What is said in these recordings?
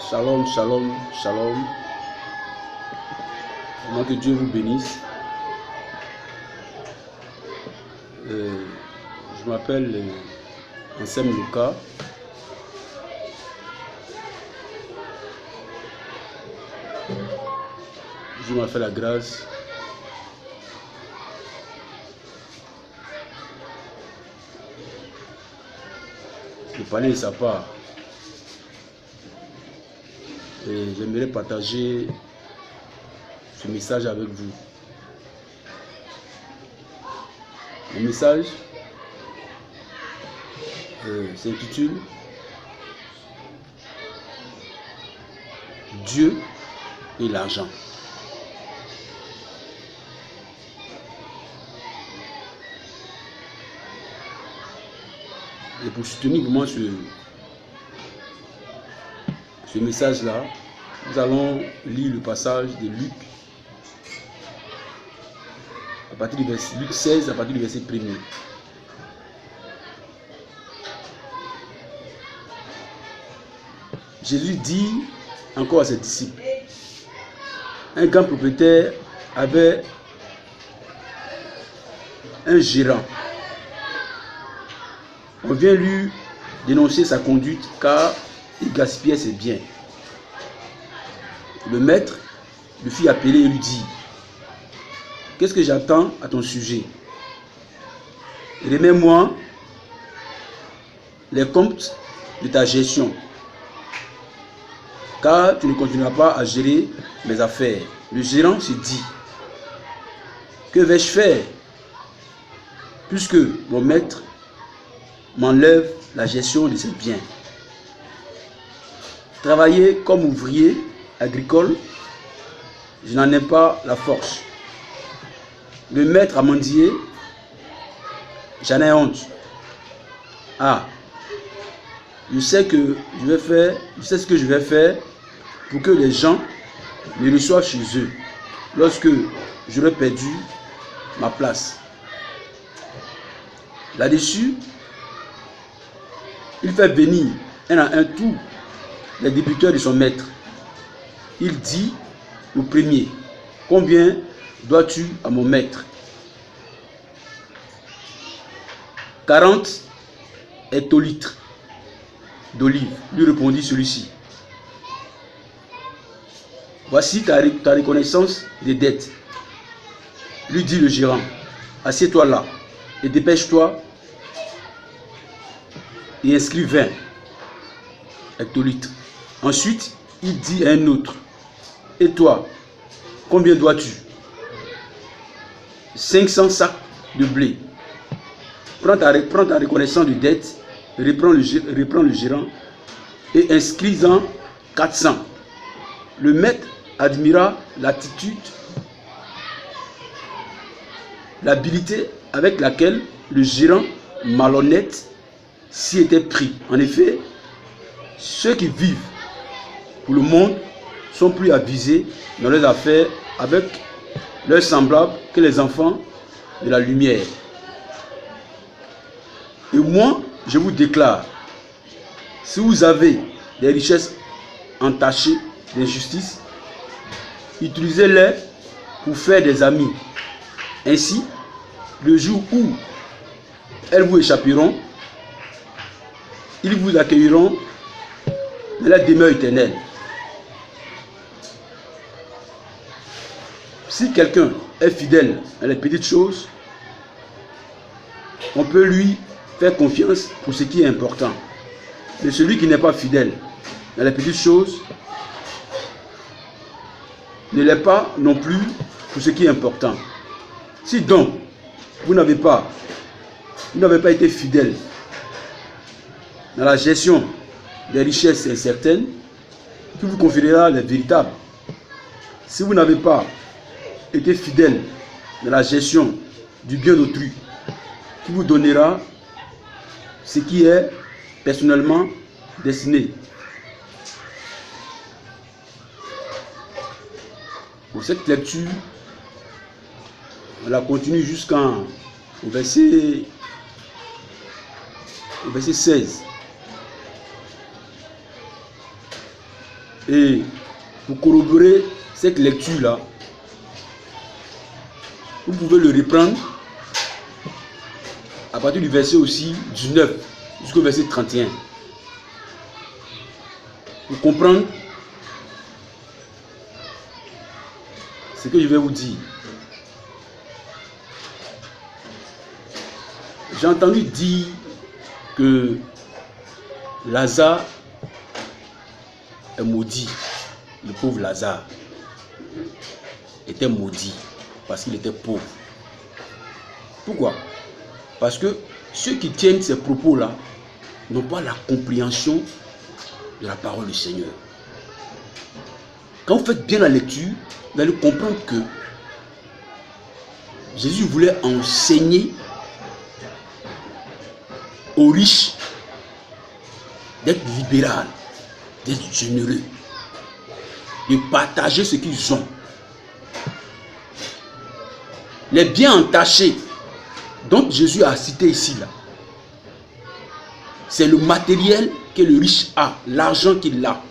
Shalom, shalom, shalom. Vraiment que Dieu vous bénisse. Je m'appelle Anselme Lucas. Dieu m'a fait la grâce de parler de sa part. Et j'aimerais partager ce message avec vous. Le message s'intitule Dieu et l'argent. Et pour soutenir vraiment ce message-là, nous allons lire le passage de Luc, à partir du verset Luc 16, à partir du verset 1er. Jésus dit encore à ses disciples, un grand propriétaire avait un gérant. On vient lui dénoncer sa conduite car il gaspillait ses biens. Le maître le fit appeler et lui dit, qu'est-ce que j'attends à ton sujet? Remets-moi les comptes de ta gestion, car tu ne continueras pas à gérer mes affaires. Le gérant se dit, que vais-je faire puisque mon maître m'enlève la gestion de ses biens? Travailler comme ouvrier agricole, je n'en ai pas la force. Le maître a mendié, j'en ai honte. Ah, je sais ce que je vais faire pour que les gens me reçoivent chez eux lorsque j'aurai perdu ma place. Là-dessus, il fait venir un à un tous les débiteurs de son maître. Il dit au premier, combien dois-tu à mon maître? 40 hectolitres d'olive, lui répondit celui-ci. Voici ta reconnaissance des dettes, lui dit le gérant. Assieds-toi là et dépêche-toi et inscris 20 hectolitres. Ensuite, il dit à un autre, et toi, combien dois-tu? 500 sacs de blé. Prends ta reconnaissance de dette, reprends le gérant et inscris-en 400. Le maître admira l'attitude, l'habileté avec laquelle le gérant malhonnête s'y était pris. En effet, ceux qui vivent pour le monde sont plus avisés dans leurs affaires avec leurs semblables que les enfants de la lumière. Et moi, je vous déclare, si vous avez des richesses entachées d'injustice, utilisez-les pour faire des amis. Ainsi, le jour où elles vous échapperont, ils vous accueilleront dans la demeure éternelle. Si quelqu'un est fidèle à les petites choses, on peut lui faire confiance pour ce qui est important. Mais celui qui n'est pas fidèle à les petites choses ne l'est pas non plus pour ce qui est important. Si donc vous n'avez pas été fidèle dans la gestion des richesses incertaines, qui vous confierera les véritables. Si vous n'avez pas été fidèle dans la gestion du bien d'autrui, qui vous donnera ce qui est personnellement destiné. Pour cette lecture, on la continue jusqu'au verset 16. Et pour corroborer cette lecture-là, vous pouvez le reprendre à partir du verset aussi 19 jusqu'au verset 31. Pour comprendre ce que je vais vous dire. J'ai entendu dire que Lazare est maudit. Le pauvre Lazare était maudit parce qu'il était pauvre. Pourquoi? Parce que ceux qui tiennent ces propos-là n'ont pas la compréhension de la parole du Seigneur. Quand vous faites bien la lecture, vous allez comprendre que Jésus voulait enseigner aux riches d'être libéral, d'être généreux, de partager ce qu'ils ont. Les biens entachés dont Jésus a cité ici, là, c'est le matériel que le riche a, l'argent qu'il a.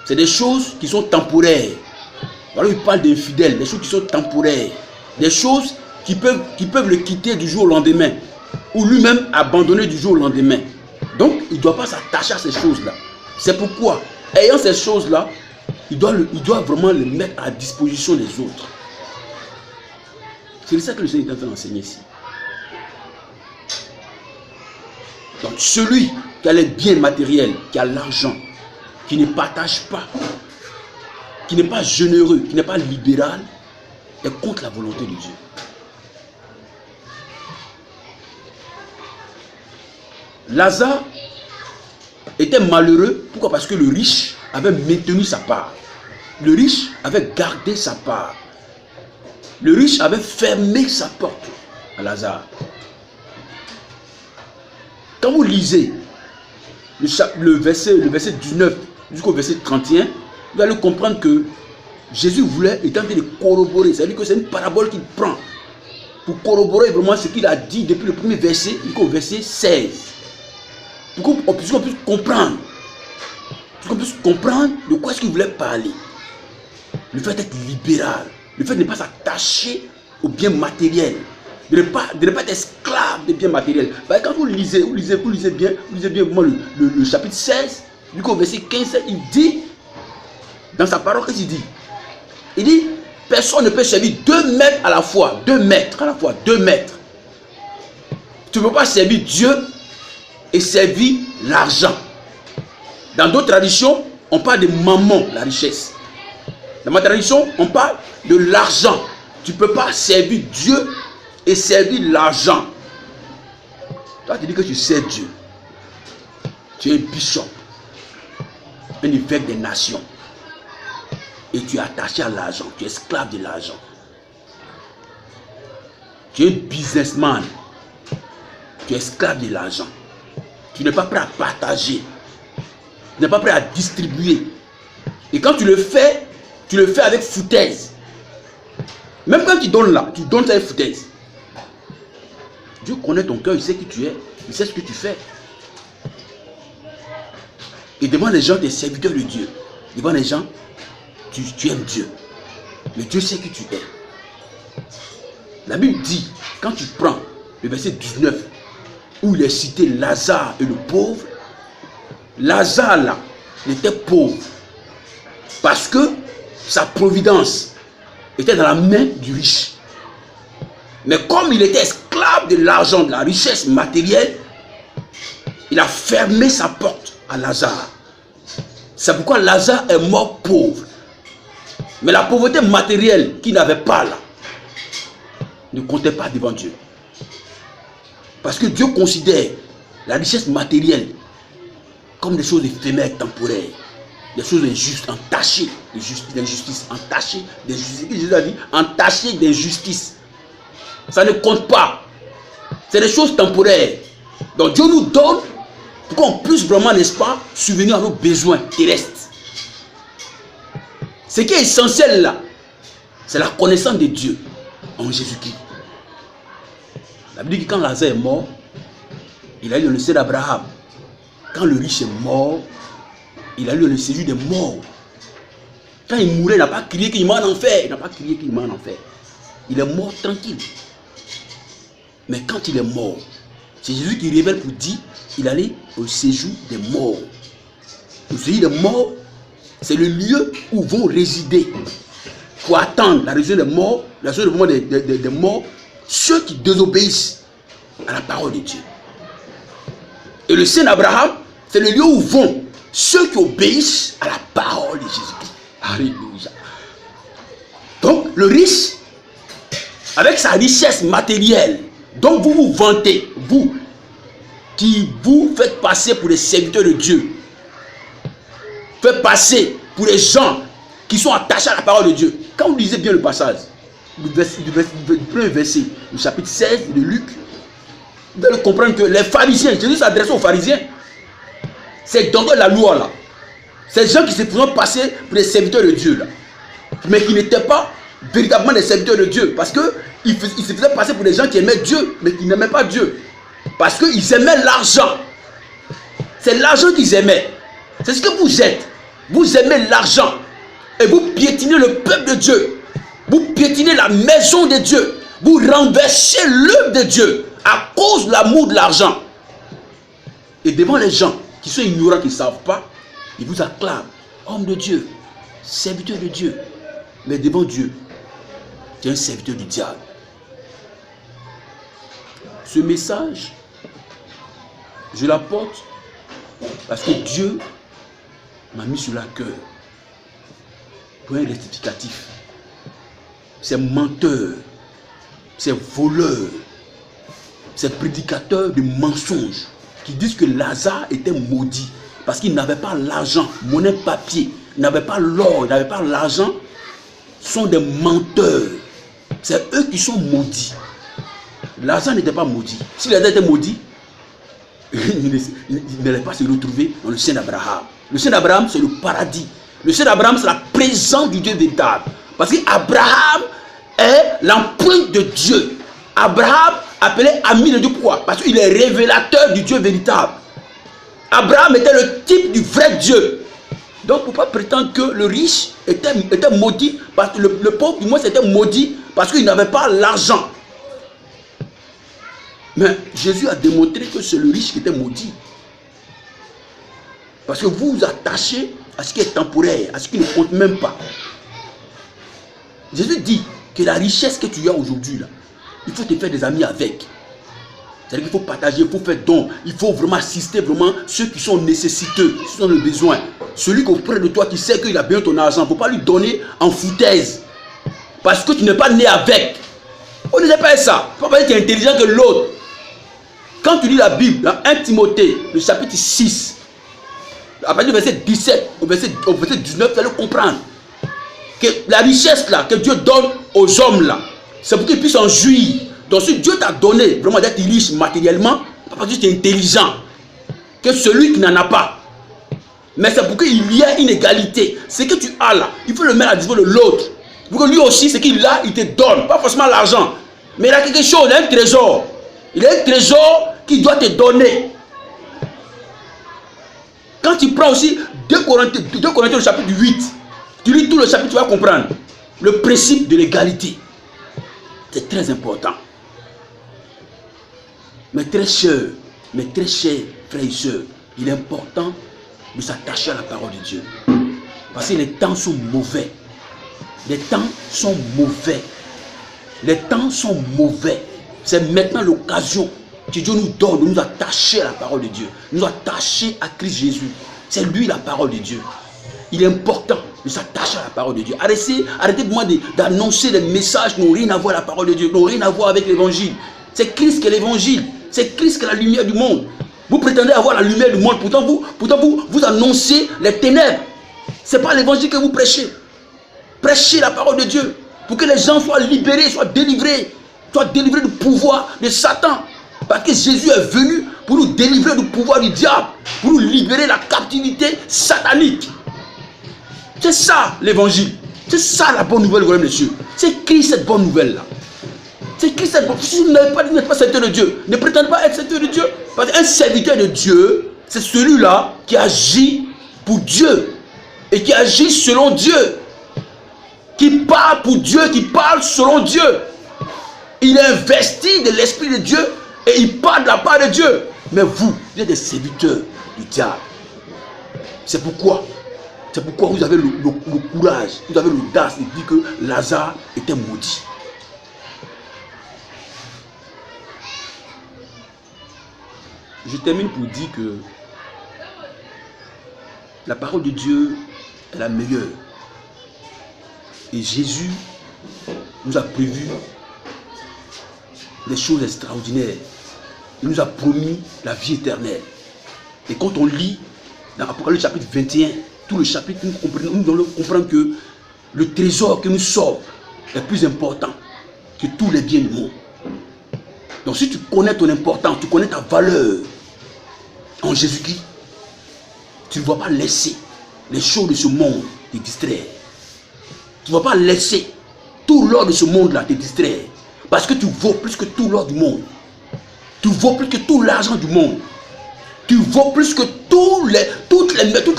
C'est des choses qui sont temporaires. Alors il parle d'infidèles, des choses qui sont temporaires, des choses qui peuvent le quitter du jour au lendemain, ou lui-même abandonner du jour au lendemain. Donc il ne doit pas s'attacher à ces choses-là. C'est pourquoi, ayant ces choses-là, il doit vraiment les mettre à la disposition des autres. C'est ça que le Seigneur est en train d'enseigner ici. Donc celui qui a les biens matériels, qui a l'argent, qui ne partage pas, qui n'est pas généreux, qui n'est pas libéral, est contre la volonté de Dieu. Lazare était malheureux. Pourquoi? Parce que le riche avait maintenu sa part. Le riche avait gardé sa part. Le riche avait fermé sa porte à Lazare. Quand vous lisez le verset 19 jusqu'au verset 31, vous allez comprendre que Jésus voulait tenter de corroborer. C'est-à-dire que c'est une parabole qu'il prend pour corroborer vraiment ce qu'il a dit depuis le premier verset jusqu'au verset 16. Pour qu'on puisse comprendre. Pour qu'on puisse comprendre de quoi est-ce qu'il voulait parler. Le fait d'être libéral. Le fait de ne pas s'attacher aux biens matériels. De ne pas être esclave des biens matériels. Quand vous lisez bien vraiment le chapitre 16, jusqu'au verset 15, il dit, dans sa parole, qu'est-ce qu'il dit? Il dit, personne ne peut servir 2 maîtres à la fois. 2 maîtres à la fois. 2 maîtres. Tu ne peux pas servir Dieu et servir l'argent. Dans d'autres traditions, on parle de mammon, la richesse. Dans ma tradition, on parle de l'argent. Tu ne peux pas servir Dieu et servir l'argent. Toi, tu dis que tu sers Dieu. Tu es un bishop, un évêque des nations. Et tu es attaché à l'argent. Tu es esclave de l'argent. Tu es un businessman. Tu es esclave de l'argent. Tu n'es pas prêt à partager. Tu n'es pas prêt à distribuer. Et quand tu le fais avec foutaise. Même quand tu donnes là, tu donnes ça avec foutaise. Dieu connaît ton cœur, il sait qui tu es, il sait ce que tu fais. Et devant les gens, des serviteurs de Dieu, devant les gens, tu aimes Dieu. Mais Dieu sait qui tu es. La Bible dit, quand tu prends le verset 19, où il est cité Lazare et le pauvre, Lazare là, il était pauvre. Parce que sa providence était dans la main du riche. Mais comme il était esclave de l'argent, de la richesse matérielle, il a fermé sa porte à Lazare. C'est pourquoi Lazare est mort pauvre. Mais la pauvreté matérielle qu'il n'avait pas là, ne comptait pas devant Dieu. Parce que Dieu considère la richesse matérielle comme des choses éphémères, temporaires. Des choses injustes, entachées d'injustice, entachées d'injustice. Jésus a dit, entachées d'injustice. Ça ne compte pas. C'est des choses temporaires. Donc Dieu nous donne pour qu'on puisse vraiment, n'est-ce pas, subvenir à nos besoins terrestres. Ce qui est essentiel là, c'est la connaissance de Dieu en Jésus-Christ. La Bible dit que quand Lazare est mort, il a eu le séjour d'Abraham. Quand le riche est mort, il a eu le séjour des morts Quand il mourait, il n'a pas crié qu'il meurt en enfer. Il n'a pas crié qu'il meurt en enfer. Il est mort tranquille. Mais quand il est mort, c'est Jésus qui révèle pour dire qu'il allait au séjour des morts. Le séjour des morts, c'est le lieu où vont résider, pour attendre la résurrection des morts, la résurrection des morts, ceux qui désobéissent à la parole de Dieu. Et le Saint Abraham, c'est le lieu où vont ceux qui obéissent à la parole de Jésus-Christ. Alléluia. Donc, le riche, avec sa richesse matérielle, dont vous vous vantez, vous, qui vous faites passer pour des serviteurs de Dieu, faites passer pour les gens qui sont attachés à la parole de Dieu. Quand vous lisez bien le passage, le premier verset, le chapitre 16 de Luc, vous allez comprendre que les pharisiens, Jésus s'adressait aux pharisiens, c'est dans la loi là, ces gens qui se faisaient passer pour des serviteurs de Dieu là, mais qui n'étaient pas véritablement des serviteurs de Dieu, parce qu'ils se faisaient passer pour des gens qui aimaient Dieu, mais qui n'aimaient pas Dieu, parce qu'ils aimaient l'argent. C'est l'argent qu'ils aimaient. C'est ce que vous êtes. Vous aimez l'argent et vous piétinez le peuple de Dieu. Vous piétinez la maison de Dieu. Vous renversez l'œuvre de Dieu à cause de l'amour de l'argent. Et devant les gens qui sont ignorants, qui ne savent pas, ils vous acclament. Homme de Dieu, serviteur de Dieu. Mais devant Dieu, tu es un serviteur du diable. Ce message, je l'apporte parce que Dieu m'a mis sur la cœur pour un rectificatif. Ces menteurs, ces voleurs, ces prédicateurs de mensonges qui disent que Lazare était maudit parce qu'il n'avait pas l'argent, monnaie papier, il n'avait pas l'or, il n'avait pas l'argent, sont des menteurs. C'est eux qui sont maudits. Lazare n'était pas maudit. Si Lazare était maudit, il n'allait pas se retrouver dans le sein d'Abraham. Le sein d'Abraham, c'est le paradis. Le sein d'Abraham, c'est la présence du Dieu véritable. Parce qu'Abraham est l'empreinte de Dieu. Abraham, appelé ami de Dieu, pourquoi? Parce qu'il est révélateur du Dieu véritable. Abraham était le type du vrai Dieu. Donc, il ne faut pas prétendre que le riche était maudit, parce que le pauvre, du moins, c'était maudit parce qu'il n'avait pas l'argent. Mais Jésus a démontré que c'est le riche qui était maudit. Parce que vous vous attachez à ce qui est temporaire, à ce qui ne compte même pas. Jésus dit que la richesse que tu as aujourd'hui, là, il faut te faire des amis avec. C'est-à-dire qu'il faut partager, il faut faire don, il faut vraiment assister vraiment ceux qui sont nécessiteux, ceux qui ont le besoin. Celui qui est auprès de toi qui sait qu'il a bien ton argent, il ne faut pas lui donner en foutaise. Parce que tu n'es pas né avec. On ne dit pas ça. Il ne faut pas dire que tu es intelligent que l'autre. Quand tu lis la Bible, dans 1 Timothée, le chapitre 6, à partir du verset 17 au verset 19, vous allez comprendre que la richesse là, que Dieu donne aux hommes là, c'est pour qu'ils puissent en jouir. Donc si Dieu t'a donné vraiment d'être riche matériellement, pas parce que tu es intelligent, que celui qui n'en a pas. Mais c'est pour qu'il y ait une égalité. Ce que tu as là, il faut le mettre à disposition de l'autre. Pour que lui aussi, ce qu'il a, il te donne. Pas forcément l'argent. Mais il a quelque chose, il a un trésor. Il a un trésor qu'il doit te donner. Quand tu prends aussi 2 Corinthiens le chapitre 8, tu lis tout le chapitre, tu vas comprendre le principe de l'égalité. C'est très important. Mes très chers frères et sœurs, il est important de s'attacher à la parole de Dieu. Parce que les temps sont mauvais. Les temps sont mauvais. Les temps sont mauvais. C'est maintenant l'occasion que Dieu nous donne de nous attacher à la parole de Dieu. Nous attacher à Christ Jésus. C'est lui la parole de Dieu. Il est important de s'attacher à la parole de Dieu. Arrêtez pour moi d'annoncer des messages qui n'ont rien à voir avec la parole de Dieu, qui n'ont rien à voir avec l'évangile. C'est Christ qui est l'évangile. C'est Christ qui est la lumière du monde. Vous prétendez avoir la lumière du monde, pourtant vous annoncez les ténèbres. Ce n'est pas l'évangile que vous prêchez. Prêchez la parole de Dieu pour que les gens soient libérés, soient délivrés du pouvoir de Satan. Parce que Jésus est venu pour nous délivrer du pouvoir du diable, pour nous libérer de la captivité satanique. C'est ça l'évangile. C'est ça la bonne nouvelle, voilà, monsieur. C'est Christ cette bonne nouvelle-là. C'est Christ cette bonne nouvelle. Si vous n'êtes pas serviteur de Dieu, ne prétendez pas être serviteur de Dieu. Parce qu'un serviteur de Dieu, c'est celui-là qui agit pour Dieu et qui agit selon Dieu. qui parle pour Dieu, qui parle selon Dieu. Il est investi de l'Esprit de Dieu et il parle de la part de Dieu. Mais vous êtes des serviteurs du diable. C'est pourquoi vous avez le courage, vous avez l'audace de dire que Lazare était maudit. Je termine pour dire que la parole de Dieu est la meilleure. Et Jésus nous a prévu des choses extraordinaires. Il nous a promis la vie éternelle. Et quand on lit dans Apocalypse chapitre 21, tout le chapitre, nous devons comprendre que le trésor que nous sommes est plus important que tous les biens du monde. Donc si tu connais ton importance, tu connais ta valeur en Jésus-Christ, tu ne vas pas laisser les choses de ce monde te distraire. Tu ne vas pas laisser tout l'or de ce monde-là te distraire. Parce que tu vaux plus que tout l'or du monde. Tu vaux plus que tout l'argent du monde. Tu vaux plus que toutes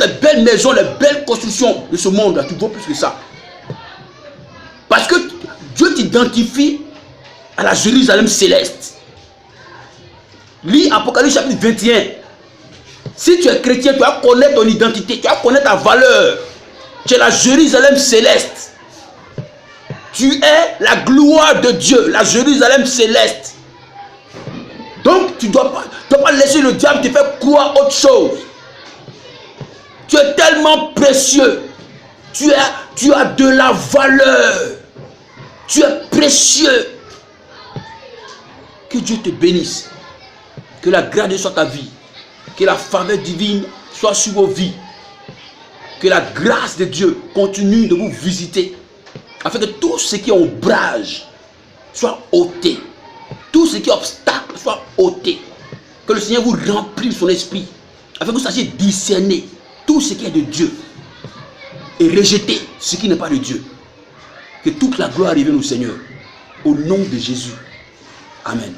les belles maisons, les belles constructions de ce monde-là. Tu vaux plus que ça. Parce que Dieu t'identifie à la Jérusalem céleste. Lis Apocalypse chapitre 21. Si tu es chrétien, tu vas connaître ton identité, tu vas connaître ta valeur. Tu es la Jérusalem céleste. Tu es la gloire de Dieu, la Jérusalem céleste. Donc, tu ne dois pas laisser le diable te faire croire autre chose. Tu es tellement précieux. Tu as de la valeur. Tu es précieux. Que Dieu te bénisse. Que la grâce de Dieu soit ta vie. Que la faveur divine soit sur vos vies. Que la grâce de Dieu continue de vous visiter. Afin que tout ce qui est ombrage soit ôté. Tout ce qui est obstacle soit ôté. Que le Seigneur vous remplisse son esprit. Afin que vous sachiez discerner tout ce qui est de Dieu. Et rejeter ce qui n'est pas de Dieu. Que toute la gloire revienne au Seigneur. Au nom de Jésus. Amen.